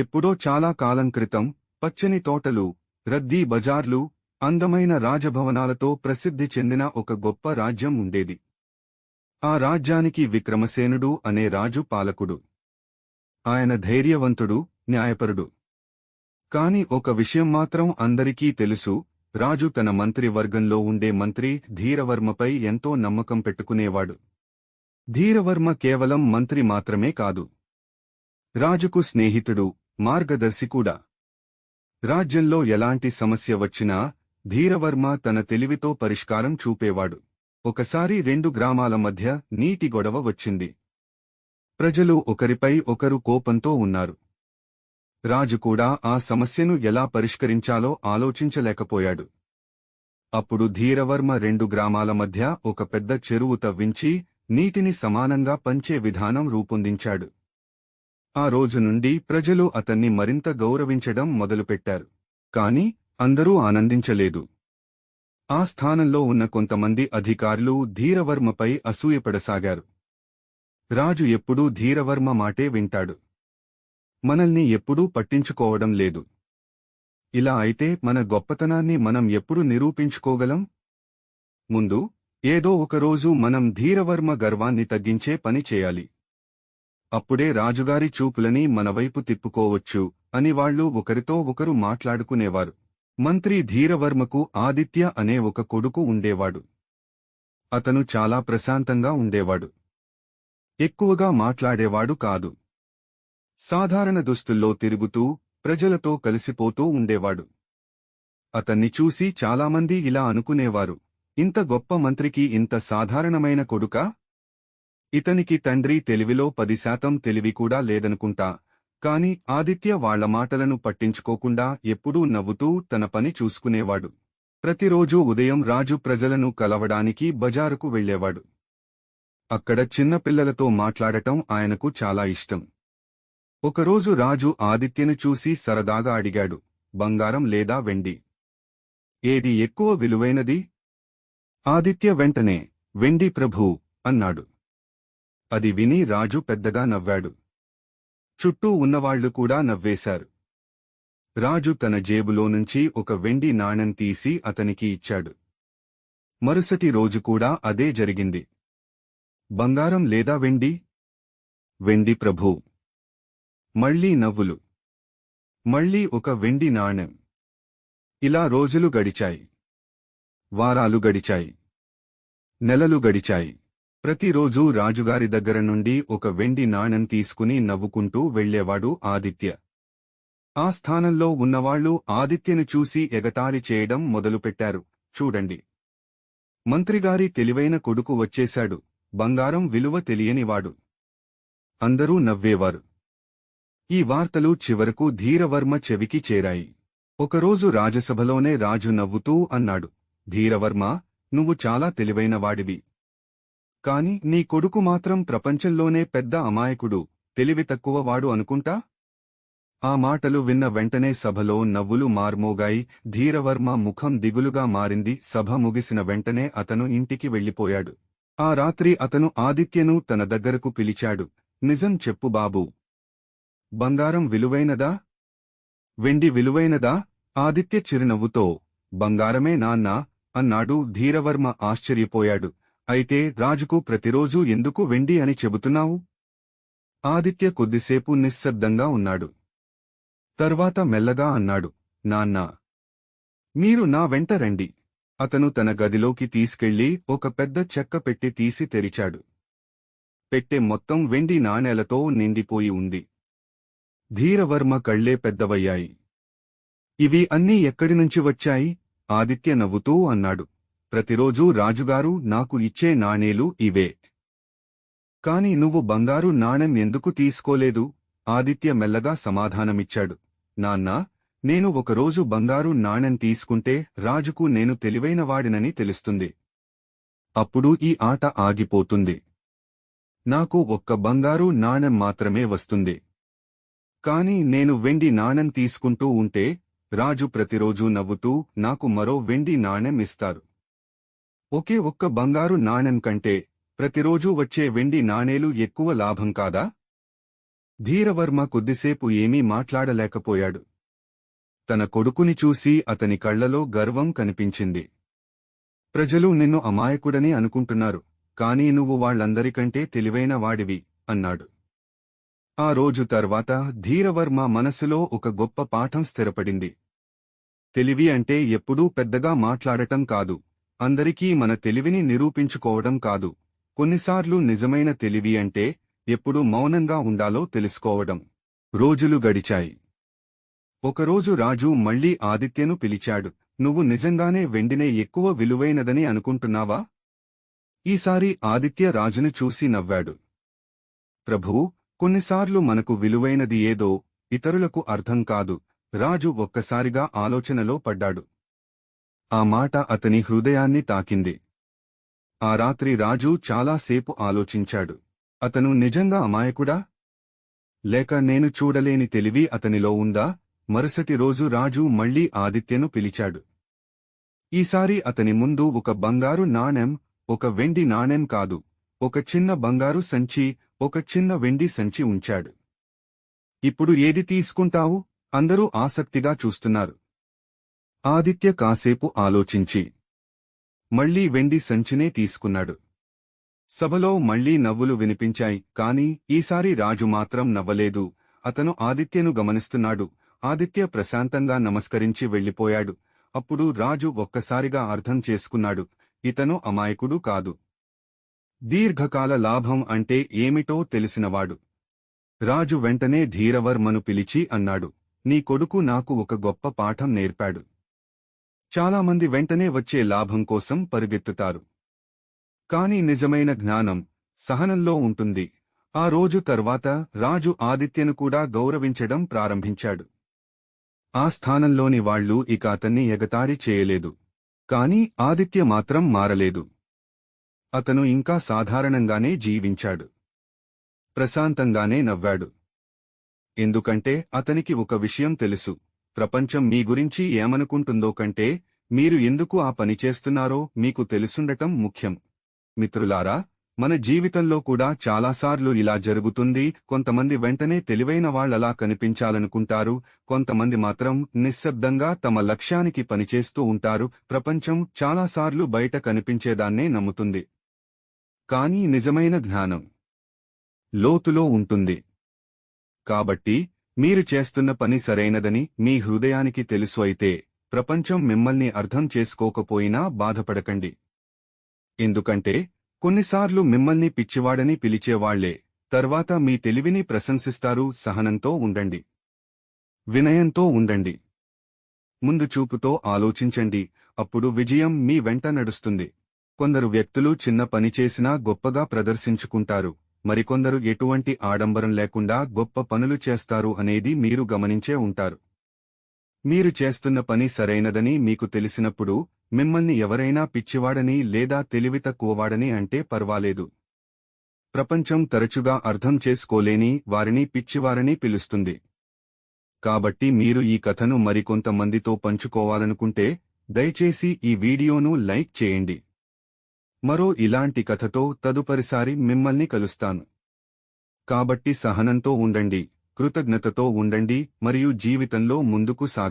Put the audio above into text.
ఎప్పుడో చాలా కాలం క్రితం పచ్చని తోటలు, రద్దీ బజార్లు, అందమైన రాజభవనాలతో ప్రసిద్ధి చెందిన ఒక గొప్ప రాజ్యం ఉండేది. ఆ రాజ్యానికి విక్రమసేనుడు అనే రాజు పాలకుడు. ఆయన ధైర్యవంతుడు, న్యాయపరుడు. కాని ఒక విషయం మాత్రం అందరికీ తెలుసు: రాజు తన మంత్రివర్గంలో ఉండే మంత్రి ధీరవర్మపై ఎంతో నమ్మకం పెట్టుకునేవాడు. ధీరవర్మ కేవలం మంత్రి మాత్రమే కాదు, రాజుకు స్నేహితుడు, మార్గదర్శి కూడా. రాజ్యంలో ఎలాంటి సమస్య వచ్చినా ధీరవర్మ తన తెలివితో పరిష్కారం చూపేవాడు. ఒకసారి 2 గ్రామాల మధ్య నీటి గొడవ వచ్చింది. ప్రజలు ఒకరిపై ఒకరు కోపంతో ఉన్నారు. రాజు కూడా ఆ సమస్యను ఎలా పరిష్కరించాలో ఆలోచించలేకపోయాడు. అప్పుడు ధీరవర్మ 2 గ్రామాల మధ్య ఒక పెద్ద చెరువు తవ్వించి నీటిని సమానంగా పంచే విధానం రూపొందించాడు. ఆ రోజు నుండి ప్రజలు అతన్ని మరింత గౌరవించడం మొదలుపెట్టారు. కాని అందరూ ఆనందించలేదు. ఆ స్థానంలో ఉన్న కొంతమంది అధికారులు ధీరవర్మపై అసూయపడసాగారు. రాజు ఎప్పుడూ ధీరవర్మ మాటే వింటాడు, మనల్ని ఎప్పుడూ పట్టించుకోవడం లేదు. ఇలా అయితే మన గొప్పతనాన్ని మనం ఎప్పుడు నిరూపించుకోగలం? ముందు ఏదో ఒకరోజు మనం ధీరవర్మ గర్వాన్ని తగ్గించే పని చేయాలి. అప్పుడే రాజుగారి చూపులని మనవైపు తిప్పుకోవచ్చు అని వాళ్లు ఒకరితో ఒకరు మాట్లాడుకునేవారు. మంత్రి ధీరవర్మకు ఆదిత్య అనే ఒక కొడుకు ఉండేవాడు. అతను చాలా ప్రశాంతంగా ఉండేవాడు. ఎక్కువగా మాట్లాడేవాడు కాదు. సాధారణ దుస్తుల్లో తిరుగుతూ ప్రజలతో కలిసిపోతూ ఉండేవాడు. అతన్ని చూసి చాలామంది ఇలా అనుకునేవారు: ఇంత గొప్ప మంత్రికి ఇంత సాధారణమైన కొడుకా? ఇతనికి తండ్రి తెలివిలో 10% తెలివి కూడా లేదనుకుంటా. కాని ఆదిత్య వాళ్ల మాటలను పట్టించుకోకుండా ఎప్పుడూ నవ్వుతూ తన పని చూసుకునేవాడు. ప్రతిరోజూ ఉదయం రాజు ప్రజలను కలవడానికి బజారుకు వెళ్లేవాడు. అక్కడ చిన్నపిల్లలతో మాట్లాడటం ఆయనకు చాలా ఇష్టం. ఒకరోజు రాజు ఆదిత్యను చూసి సరదాగా అడిగాడు: బంగారం లేదా వెండి, ఏది ఎక్కువ విలువైనది? ఆదిత్య వెంటనే వెండి ప్రభూ అన్నాడు. అది విని రాజు పెద్దగా నవ్వాడు. చుట్టూ ఉన్నవాళ్లు కూడా నవ్వేశారు. రాజు తన జేబులో నుంచి ఒక వెండి నాణెం తీసి అతనికి ఇచ్చాడు. మరుసటి రోజు కూడా అదే జరిగింది. బంగారం లేదా వెండి? వెండి ప్రభూ. మళ్లీ నవ్వులు. మళ్లీ ఒక వెండి నాణెం. ఇలా రోజులు గడిచాయి. వారాలు గడిచాయి. నెలలు గడిచాయి. ప్రతిరోజూ రాజుగారి దగ్గర నుండి ఒక వెండి నాణెం తీసుకుని నవ్వుకుంటూ వెళ్లేవాడు ఆదిత్య. ఆ స్థానంలో ఉన్నవాళ్లు ఆదిత్యను చూసి ఎగతాళి చేయడం మొదలుపెట్టారు: చూడండి, మంత్రిగారి తెలివైన కొడుకు వచ్చేశాడు, బంగారం విలువ తెలియనివాడు. అందరూ నవ్వేవారు. ఈ వార్తలు చివరకు ధీరవర్మ చెవికి చేరాయి. ఒకరోజు రాజసభలోనే రాజు నవ్వుతూ అన్నాడు: ధీరవర్మ, నువ్వు చాలా తెలివైనవాడివి. కాని నీ కొడుకు మాత్రం ప్రపంచంలోనే పెద్ద అమాయకుడు, తెలివి తక్కువవాడు అనుకుంటా? ఆ మాటలు విన్న వెంటనే సభలో నవ్వులు మార్మోగాయి. ధీరవర్మ ముఖం దిగులుగా మారింది. సభ ముగిసిన వెంటనే అతను ఇంటికి వెళ్లిపోయాడు. ఆ రాత్రి అతను ఆదిత్యను తన దగ్గరకు పిలిచాడు. నిజం చెప్పు బాబూ, బంగారం విలువైనదా, వెండి విలువైనదా? ఆదిత్య చిరునవ్వుతో బంగారమే నాన్నా అన్నాడు. ధీరవర్మ ఆశ్చర్యపోయాడు. అయితే రాజుకు ప్రతిరోజూ ఎందుకు వెండి అని చెబుతున్నావు? ఆదిత్య కొద్దిసేపు నిశ్శబ్దంగా ఉన్నాడు. తర్వాత మెల్లగా అన్నాడు: నాన్నా, మీరు నా వెంట రండి. అతను తన గదిలోకి తీసుకెళ్లి ఒక పెద్ద చెక్క పెట్టె తీసి తెరిచాడు. పెట్టె మొత్తం వెండి నాణేలతో నిండిపోయి ఉంది. ధీరవర్మ కళ్లే పెద్దవయ్యాయి. ఇవి అన్నీ ఎక్కడినుంచి వచ్చాయి? ఆదిత్య నవ్వుతూ అన్నాడు: ప్రతిరోజూ రాజుగారు నాకు ఇచ్చే నాణేలు ఇవే. కాని నువ్వు బంగారు నాణెం ఎందుకు తీసుకోలేదు? ఆదిత్య మెల్లగా సమాధానమిచ్చాడు: నాన్నా, నేను ఒకరోజు బంగారు నాణెం తీసుకుంటే రాజుకు నేను తెలివైనవాడినని తెలుస్తుంది. అప్పుడు ఈ ఆట ఆగిపోతుంది. నాకు ఒక్క బంగారు నాణెం మాత్రమే వస్తుంది. కాని నేను వెండి నాణెం తీసుకుంటూ ఉంటే రాజు ప్రతిరోజూ నవ్వుతూ నాకు మరో వెండి నాణెం ఇస్తారు. ఒకే ఒక్క బంగారు నాణెం కంటే ప్రతిరోజూ వచ్చే వెండి నాణేలు ఎక్కువ లాభం కాదా? ధీరవర్మ కొద్దిసేపు ఏమీ మాట్లాడలేకపోయాడు. తన కొడుకుని చూసి అతని కళ్లలో గర్వం కనిపించింది. ప్రజలు నిన్ను అమాయకుడని అనుకుంటున్నారు, కానీ నువ్వు వాళ్లందరికంటే తెలివైన వాడివి అన్నాడు. ఆ రోజు తర్వాత ధీరవర్మ మనసులో ఒక గొప్ప పాఠం స్థిరపడింది. తెలివి అంటే ఎప్పుడూ పెద్దగా మాట్లాడటం కాదు, అందరికీ మన తెలివిని నిరూపించుకోవడం కాదు. కొన్నిసార్లు నిజమైన తెలివి అంటే ఎప్పుడు మౌనంగా ఉండాలో తెలుసుకోవడం. రోజులు గడిచాయి. ఒకరోజు రాజు మళ్లీ ఆదిత్యను పిలిచాడు. నువ్వు నిజంగానే వెండినే ఎక్కువ విలువైనదని అనుకుంటున్నావా? ఈసారి ఆదిత్య రాజును చూసి నవ్వాడు. ప్రభూ, కొన్నిసార్లు మనకు విలువైనది ఏదో ఇతరులకు అర్థం కాదు. రాజు ఒక్కసారిగా ఆలోచనలో పడ్డాడు. ఆ మాట అతని హృదయాన్ని తాకింది. ఆ రాత్రి రాజు చాలాసేపు ఆలోచించాడు. అతను నిజంగా అమాయకుడా? లేక నేను చూడలేని తెలివి అతనిలో ఉందా? మరుసటి రోజు రాజు మళ్లీ ఆదిత్యను పిలిచాడు. ఈసారి అతని ముందు ఒక బంగారు నాణెం, ఒక వెండి నాణెం కాదు, ఒక చిన్న బంగారు సంచి, ఒక చిన్న వెండి సంచి ఉంచాడు. ఇప్పుడు ఏది తీసుకుంటావు? అందరూ ఆసక్తిగా చూస్తున్నారు. ఆదిత్య కాసేపు ఆలోచించి మళ్లీ వెండి సంచినే తీసుకున్నాడు. సభలో మళ్లీ నవ్వులు వినిపించాయి, కాని ఈసారి రాజు మాత్రం నవ్వలేదు. అతను ఆదిత్యను గమనిస్తున్నాడు. ఆదిత్య ప్రశాంతంగా నమస్కరించి వెళ్లిపోయాడు. అప్పుడు రాజు ఒక్కసారిగా అర్థం చేసుకున్నాడు, ఇతను అమాయకుడు కాదు, దీర్ఘకాల లాభం అంటే ఏమిటో తెలిసినవాడు. రాజు వెంటనే ధీరవర్మను పిలిచి అన్నాడు, నీ కొడుకు నాకు ఒక గొప్ప పాఠం నేర్పాడు. చాలామంది వెంటనే వచ్చే లాభం కోసం పరుగెత్తుతారు. కాని నిజమైన జ్ఞానం సహనంలో ఉంటుంది. ఆ రోజు తర్వాత రాజు ఆదిత్యను కూడా గౌరవించడం ప్రారంభించాడు. ఆ స్థానంలోని వాళ్లు ఇక అతన్ని ఎగతాళి చేయలేదు. కాని ఆదిత్య మాత్రం మారలేదు. అతను ఇంకా సాధారణంగానే జీవించాడు. ప్రశాంతంగానే నవ్వాడు. ఎందుకంటే అతనికి ఒక విషయం తెలుసు, ప్రపంచం మీ గురించి ఏమనుకుంటుందో కంటే మీరు ఎందుకు ఆ పని చేస్తున్నారో మీకు తెలుసుండటం ముఖ్యం. మిత్రులారా, మన జీవితంలో కూడా చాలాసార్లు ఇలా జరుగుతుంది. కొంతమంది వెంటనే తెలివైన వాళ్లలా కనిపించాలనుకుంటారు, కొంతమంది మాత్రం నిశ్శబ్దంగా తమ లక్ష్యానికి పనిచేస్తూ ఉంటారు. ప్రపంచం చాలాసార్లు బయట కనిపించేదాన్నే నమ్ముతుంది. కానీ నిజమైన జ్ఞానం లోతులో ఉంటుంది. కాబట్టి మీరు చేస్తున్న పని సరైనదని మీ హృదయానికి తెలుసు అయితే ప్రపంచం మిమ్మల్ని అర్థం చేసుకోకపోయినా బాధపడకండి. ఎందుకంటే కొన్నిసార్లు మిమ్మల్ని పిచ్చివాడని పిలిచేవాళ్లే తర్వాత మీ తెలివిని ప్రశంసిస్తారు. సహనంతో ఉండండి, వినయంతో ఉండండి, ముందు చూపుతో ఆలోచించండి, అప్పుడు విజయం మీ వెంట నడుస్తుంది. కొందరు వ్యక్తులు చిన్న పని చేసినా గొప్పగా ప్రదర్శించుకుంటారు, మరికొందరు ఎటువంటి ఆడంబరం లేకుండా గొప్ప పనులు చేస్తారు అనేది మీరు గమనించే ఉంటారు. మీరు చేస్తున్న పని సరైనదని మీకు తెలిసినప్పుడు మిమ్మల్ని ఎవరైనా పిచ్చివాడని లేదా తెలివి తక్కువవాడని అంటే పర్వాలేదు. ప్రపంచం తరచుగా అర్థం చేసుకోలేని వారిని పిచ్చివారని పిలుస్తుంది. కాబట్టి మీరు ఈ కథను మరికొంతమందితో పంచుకోవాలనుకుంటే దయచేసి ఈ వీడియోను లైక్ చేయండి. మరో ఇలాంటి కథతో తదుపరిసారి మిమ్మల్ని కలుస్తాను. కాబట్టి సహనంతో ఉండండి, కృతజ్ఞతతో ఉండండి మరియు జీవితంలో ముందుకు సాగండి.